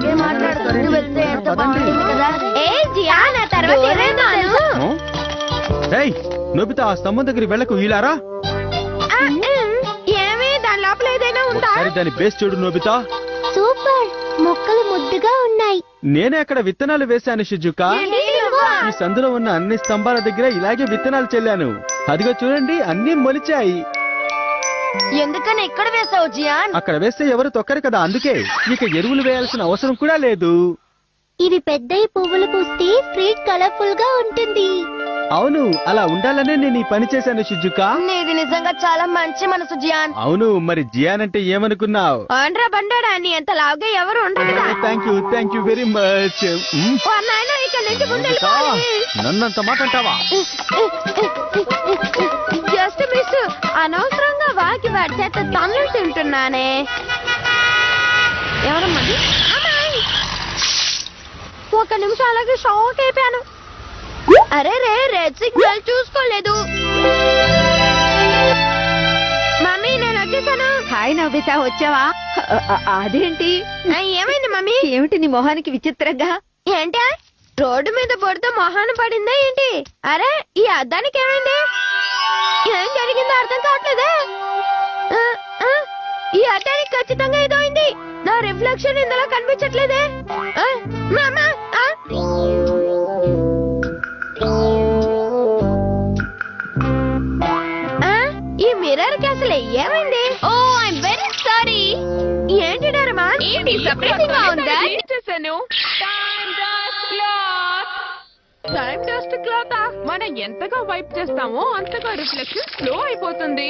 ఇలాగే మాట్లాడుతూ వెళ్తే ఎంత బాగుంటుంది కదా. జియాన్ ఆ తర్వాత నోబితా ఆ స్తంభం దగ్గర వెళ్ళకు ఇలారా. ఏమి దాని లోపల ఏదైనా ఉందా? దాని బేస్ చూడు నోబితా. సూపర్, మొక్కలు ముద్దుగా ఉన్నాయి. నేనే అక్కడ విత్తనాలు వేశాను షిజుకా. ఈ సందులో ఉన్న అన్ని స్తంభాల దగ్గర ఇలాగే విత్తనాలు చెల్లాను. అదిగో చూడండి, అన్ని మొలిచాయి. ఎందుకని ఎక్కడ వేసావు జియాన్? అక్కడ వేస్తే ఎవరు తొక్కరు కదా, అందుకే. ఇక ఎరువులు వేయాల్సిన అవసరం కూడా లేదు. ఇవి పెద్ద పువ్వులు పూస్తే స్ట్రీట్ కలర్ఫుల్ గా ఉంటుంది. అవును, అలా ఉండాలనే నేను ఈ పని చేశాను షిజుకా. నీది నిజంగా చాలా మంచి మనసు జియాన్. అవును, మరి జియాన్ అంటే ఏమనుకున్నావు? ఆండ్రా బండాడా అని ఎంత లావుగా ఎవరు ఉండరు కదా. Thank you very much. నన్నంత మాట అంటావా? జస్ట్ మిస్, అనవసరంగా వాకి వాడి చేత తన్నులు తింటున్నానే. ఎవరమ్మది? ఒక నిమిషం అలాగే షాక్ అయిపోయాను. అరే రే, రెడ్ సిగ్నల్ చూసుకోలేదు. మమ్మీ నేను వచ్చేసాను. హాయ్ నోబితా, వచ్చావా? అదేంటి, ఏమైంది మమ్మీ? ఏమిటి నీ మొహానికి విచిత్రంగా? ఏంటి రోడ్డు మీద బొడితో మొహాన పడిందా ఏంటి? అరే ఈ అద్దానికి ఏమైంది? ఏం జరిగిందో అర్థం కావట్లేదే. ఈ అద్దానికి ఖచ్చితంగా ఏదో అయింది. నా రిఫ్లెక్షన్ ఇందులో కనిపించట్లేదే. ఈ మిర్రర్ కి అసలు ఏమైంది? ఓ ఐఎమ్ వెరీ సారీ. ఏంటి డరమా? ఏంటి సర్ప్రైజింగ్ గా ఉందా? చేశాను. టైం డస్ట్ క్లాత్ మనం ఎంతగా వైప్ చేస్తామో అంతగా రిఫ్లెక్షన్ స్లో అయిపోతుంది.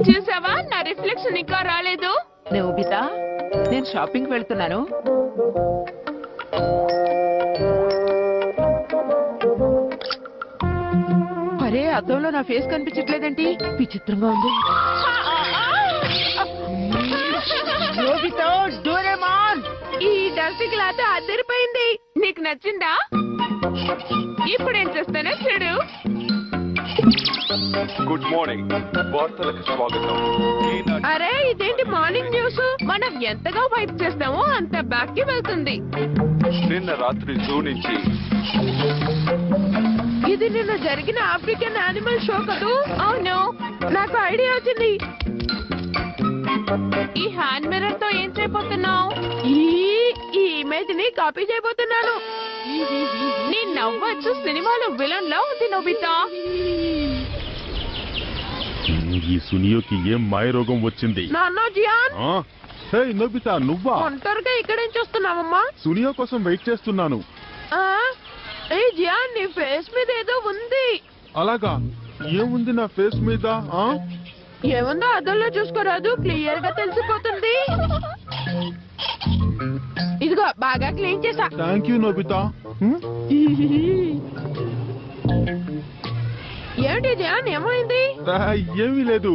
చూసావా, నా రిఫ్లెక్షన్ ఇంకా రాలేదు. నోబితా, నేను షాపింగ్ వెళ్తున్నాను. అరే, అద్దంలో నా ఫేస్ కనిపించట్లేదేంటి? విచిత్రంగా ఉంది. నోబితా, డోరేమాన్, ఈ డస్ట్ క్లాత్ అదిరిపోయింది. నీకు నచ్చిందా? ఇప్పుడు ఏం చేస్తానో చూడు. గుడ్ మార్నింగ్, వార్తలకు స్వాగతం. అరే ఇదేంటి మార్నింగ్ న్యూస్? మనం ఎంతగా వైప్ చేస్తామో అంత బ్యాక్ కి వెళ్తుంది. నిన్న రాత్రి జూ నుంచి. ఇది నిన్న జరిగిన ఆఫ్రికన్ యానిమల్ షో కదూ? అవును, నాకు ఐడియా వచ్చింది. ఈ హ్యాండ్ మిర్రర్ తో ఏం చేయబోతున్నావు? ఈ ఇమేజ్ ని కాపీ చేయబోతున్నాను. నీ నవ్వచ్చు సినిమాలో విలన్ లా ఉంది నోబితా. ఈ సునియోకి ఏం మాయ రోగం వచ్చింది? నాన్న జియాన్. నోబితా, నువ్వా? ఒంటరిగా ఇక్కడేం చూస్తున్నావమ్మా? సునియో కోసం వెయిట్ చేస్తున్నాను. ఏ జియాన్, నీ ఫేస్ మీద ఏదో ఉంది. అలాగా? ఏముంది నా ఫేస్ మీద? ఏముందో అద్దంలో చూసుకోరాదు, క్లియర్ గా తెలిసిపోతుంది. ఇదిగో బాగా క్లీన్ చేసా. Thank you Nobita. ఏమిటి జియాన్, ఏమైంది? ఏమీ లేదు.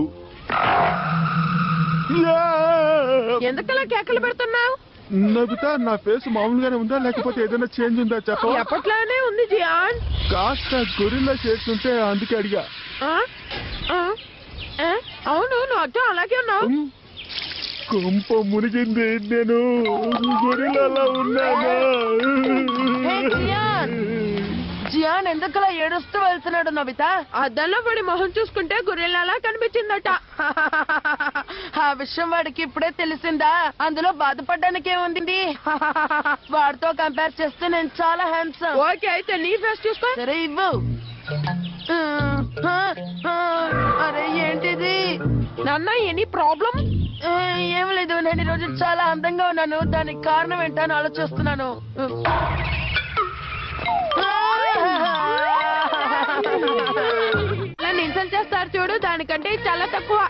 ఎందుకలా కేకలు పెడుతున్నావు? నోబితా, నా ఫేస్ మామూలుగానే ఉందా లేకపోతే ఏదైనా చేంజ్ ఉందా చెప్ప? ఎప్పట్లానే ఉంది జియాన్. కాస్త గొరిల్లా చేస్తుంటే అందుకే అడిగా. అవును, నువ్వు అచ్చం అలాగే ఉన్నావు. కొంప మునిగింది, నేను గొరిల్లాలా ఉన్నానా? జియాన్ ఎందుకలా ఏడుస్తూ వెళ్తున్నాడు నోబితా? అద్దంలో పడి మొహం చూసుకుంటే గొరిల్లాలా కనిపించిందట. ఆ విషయం వాడికి ఇప్పుడే తెలిసిందా? అందులో బాధపడడానికి ఏముంది? వాడితో కంపేర్ చేస్తే నేను చాలా హ్యాండ్సమ్. ఓకే, అయితే నీ ఫేస్ చూసుకో. సరే ఇవ్వు. అరే ఏంటిది నాన్న, ఎనీ ప్రాబ్లం? ఏం లేదు, నేను ఈరోజు చాలా అందంగా ఉన్నాను. దానికి కారణం ఏంటని ఆలోచిస్తున్నాను. నన్ను ఇన్సల్ట్ చేస్తారు చూడు, దానికంటే చాలా తక్కువ.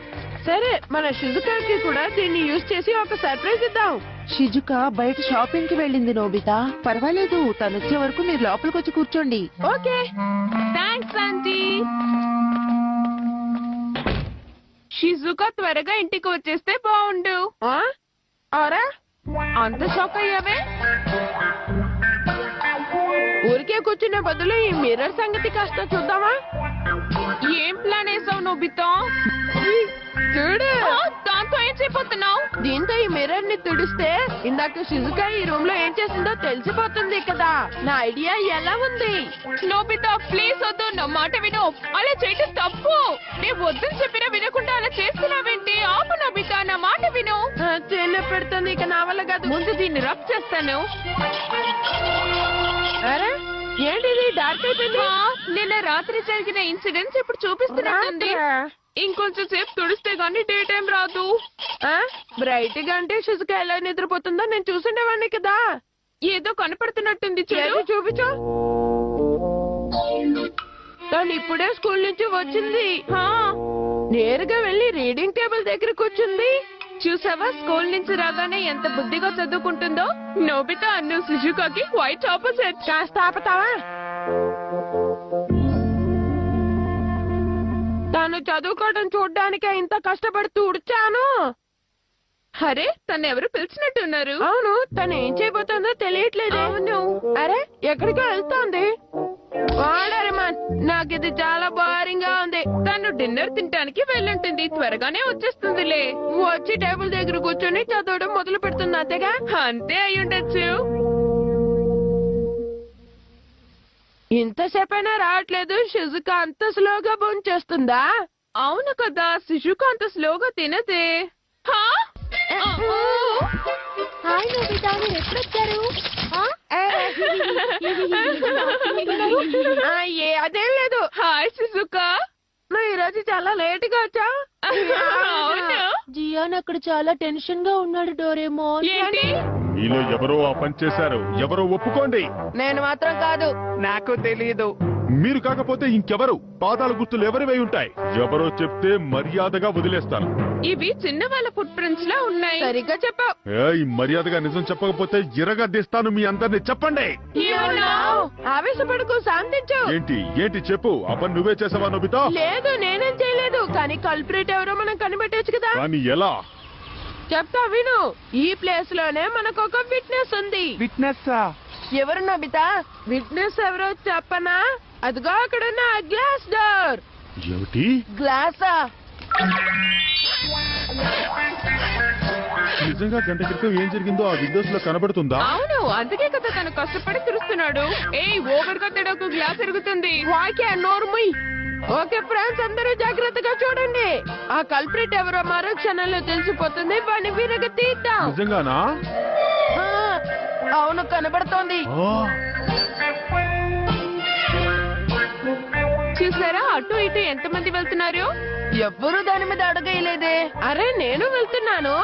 సరే, మన షిజుకాకి కూడా దీన్ని యూజ్ చేసి ఒక సర్ప్రైజ్ ఇద్దాం. షిజుకా బయట షాపింగ్ కి వెళ్ళింది నోబితా. పర్వాలేదు, తను వచ్చే వరకు మీరు లోపలికి వచ్చి కూర్చోండి. Okay, thanks aunty. షిజుకా త్వరగా ఇంటికి వచ్చేస్తే బాగుండు. అరే అంత షాక్ అయ్యావే? ఊరికే కూర్చునే బదులు ఈ మిర్రర్ సంగతి కాస్త చూద్దామా? ఏం ప్లాన్ వేసావు నోబితా? చూడు, దాంతో ఏం చేయబోతున్నావు? దీంతో ఈ మిర్రర్ ని తుడిస్తే ఇందాక షిజుకా ఈ రూమ్ లో ఏం చేసిందో తెలిసిపోతుంది కదా. నా ఐడియా ఎలా ఉంది? నోబితా ప్లీజ్ వద్దు, నా మాట విను. అలా చేయటం తప్పు. నేను వద్దని చెప్పినా వినకుండా అలా చేస్తున్నావేంటి? ఆపు నోబితా, నా మాట విను. చిన్న పెడుతుంది, ఇక నా వల్ల కాదు. ముందు దీన్ని రబ్ చేస్తాను. అరే ఏంటిది డార్క్ అయిపోయింది? నిన్న రాత్రి జరిగిన ఇన్సిడెంట్స్ ఇప్పుడు చూపిస్తున్నట్టుంది. ఇంకొంచెం సేపు తుడిస్తే గానీ డే టైం రాదు. బ్రైట్ గా అంటే షిజుకా ఎలా నిద్రపోతుందో నేను చూసిండేవాడిని కదా. ఏదో కనపడుతున్నట్టుంది, చూపించు. తను ఇప్పుడే స్కూల్ నుంచి వచ్చింది. నేరుగా వెళ్లి రీడింగ్ టేబుల్ దగ్గర కూర్చుంది. చూసావా, స్కూల్ నుంచి రాగానే ఎంత బుద్ధిగా చదువుకుంటుందో. నోబితా అన్ను షిజుకాకి వైట్ ఆపోజిట్. కాస్త ఆపుతావా? తను చదువుకోవడం చూడ్డానికి ఇంత కష్టపడుతూ ఉడిచాను. అరే, తను ఎవరు పిలిచినట్టున్నారు. అవును, తను ఏం చేయబోతుందో తెలియట్లేదు. అవును, అరే ఎక్కడికో వెళ్తోంది. వాడరేమాన్, నాకు ఇది చాలా బోరింగ్ గా ఉంది. తను డిన్నర్ తినడానికి వెళ్ళుంటుంది. త్వరగానే వచ్చేస్తుందిలే. వచ్చి టేబుల్ దగ్గర కూర్చొని చదవడం మొదలు పెడుతుంది. అంతేగా? అంతే అయి ఉండొచ్చు. ఇంతసేపైనా రావట్లేదు. షిజుకా అంత స్లోగా భోంచేస్తుందా? అవును కదా, షిజుకా అంత స్లోగా తినదే. హాయ్ నోబితా, మీరు ఎప్పుడొచ్చారు? అదేం లేదు. హాయ్ షిజుకా, నువ్వు ఈ రోజు చాలా లేట్ గా వచ్చా. జియాన్ అక్కడ చాలా టెన్షన్ గా ఉన్నాడు. డోరేమోన్, ఏంటి? మీలో ఎవరో ఆ పని చేశారు. ఎవరో ఒప్పుకోండి. నేను మాత్రం కాదు. నాకు తెలియదు. మీరు కాకపోతే ఇంకెవరు? పాదాల గుర్తులు ఎవరివై ఉంటాయి? ఎవరో చెప్తే మర్యాదగా వదిలేస్తాను. ఇవి చిన్న వాళ్ళ ఫుట్ ప్రింట్స్ లా ఉన్నాయి. సరిగ్గా చెప్పావు. ఏయ్, మర్యాదగా నిజం చెప్పకపోతే ఇరగదీస్తాను మీ అందరిని. చెప్పండి. ఆవేశపడకు, శాంతించు. ఏంటి చెప్పు. ఆ పని నువ్వే చేసావా నోబితా? లేదు, నేనేం చేయలేదు. కానీ కల్ప్రిట్ ఎవరో మనం కనిపెట్టొచ్చు కదా. కానీ ఎలా? చెప్తా విను. ఈ ప్లేస్ లోనే మనకు ఒక విట్నెస్ ఉంది. విట్నెస్ ఎవరు నోబితా? విట్నెస్ ఎవరో చెప్పనా? అదిగో అక్కడున్న గ్లాస్ డోర్. ఏమిటి? గ్లాసా? నిజంగా గంట క్రితం ఏం జరిగిందో ఆ విండోస్ లో కనబడుతుందా? అవును, అందుకే కదా తను కష్టపడి తిరుస్తున్నాడు. ఓవర్ గా తిడకు, గ్లాస్ ఎరుగుతుంది. వాకే నోర్మై. ఓకే ఫ్రెండ్స్, అందరూ జాగ్రత్తగా చూడండి. ఆ కల్ప్రిట్ ఎవరో మరో క్షణంలో తెలిసిపోతుంది. వాడిని విరగ తీద్దాం. నిజంగానా? అవును, కనబడుతోంది. చూసారా, అటు ఇటు ఎంతమంది వెళ్తున్నారు? ఎవ్వరూ దాని మీద అడగలేదే. అరే, నేను వెళ్తున్నాను.